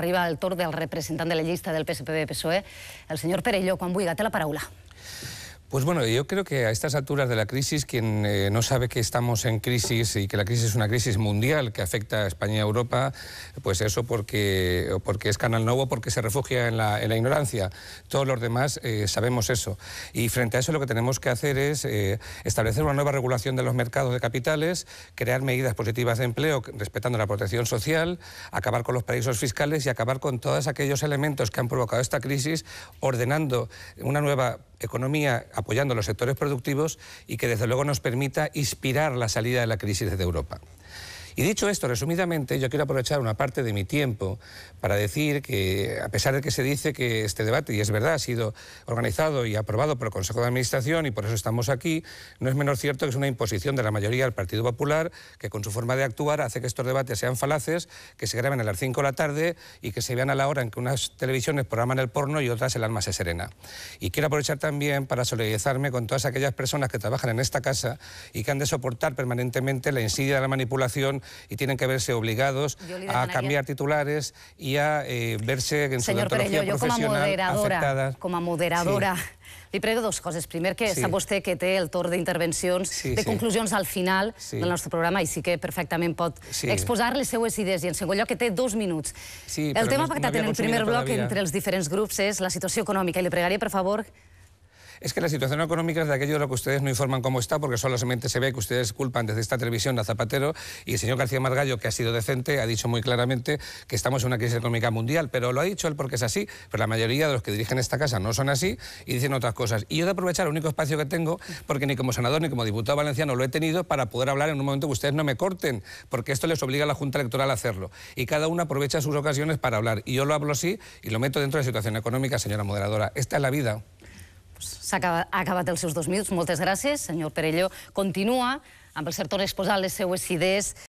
Arriba el torn del representant de la llista del PSPB-PSOE, el senyor Perelló. Quan vulgui, té la paraula. Pues bueno, yo creo que a estas alturas de la crisis, quien no sabe que estamos en crisis y que la crisis es una crisis mundial que afecta a España y a Europa, pues eso porque es canal nuevo, porque se refugia en la ignorancia. Todos los demás sabemos eso. Y frente a eso lo que tenemos que hacer es establecer una nueva regulación de los mercados de capitales, crear medidas positivas de empleo respetando la protección social, acabar con los paraísos fiscales y acabar con todos aquellos elementos que han provocado esta crisis, ordenando una nueva economía, apoyando los sectores productivos y que desde luego nos permita inspirar la salida de la crisis desde Europa. Y dicho esto, resumidamente, yo quiero aprovechar una parte de mi tiempo para decir que, a pesar de que se dice que este debate, y es verdad, ha sido organizado y aprobado por el Consejo de Administración y por eso estamos aquí, no es menos cierto que es una imposición de la mayoría del Partido Popular que con su forma de actuar hace que estos debates sean falaces, que se graben a las 5 de la tarde y que se vean a la hora en que unas televisiones programan el porno y otras el alma se serena. Y quiero aprovechar también para solidarizarme con todas aquellas personas que trabajan en esta casa y que han de soportar permanentemente la insidia de la manipulación y tienen que verse obligados a cambiar titulares y a verse en su deontología professional afectada. Com a moderadora, li prego dues coses. Primer, que sap vostè que té el torn d'intervencions, de conclusions al final del nostre programa i sí que perfectament pot exposar les seues idees. I en segon lloc, que té 2 minuts. El tema pactat en el primer bloc entre els diferents grups és la situació econòmica. I li pregaria, per favor... Es que la situación económica es de aquello de lo que ustedes no informan cómo está, porque solamente se ve que ustedes culpan desde esta televisión a Zapatero, y el señor García Margallo, que ha sido decente, ha dicho muy claramente que estamos en una crisis económica mundial, pero lo ha dicho él porque es así, pero la mayoría de los que dirigen esta casa no son así y dicen otras cosas. Y yo de aprovechar el único espacio que tengo, porque ni como senador ni como diputado valenciano lo he tenido, para poder hablar en un momento que ustedes no me corten, porque esto les obliga a la Junta Electoral a hacerlo. Y cada uno aprovecha sus ocasiones para hablar. Y yo lo hablo así y lo meto dentro de la situación económica, señora moderadora. Esta es la vida. Ha acabat els seus 2 minuts. Moltes gràcies, senyor Perelló. Continua amb el sector exposant les seues idees.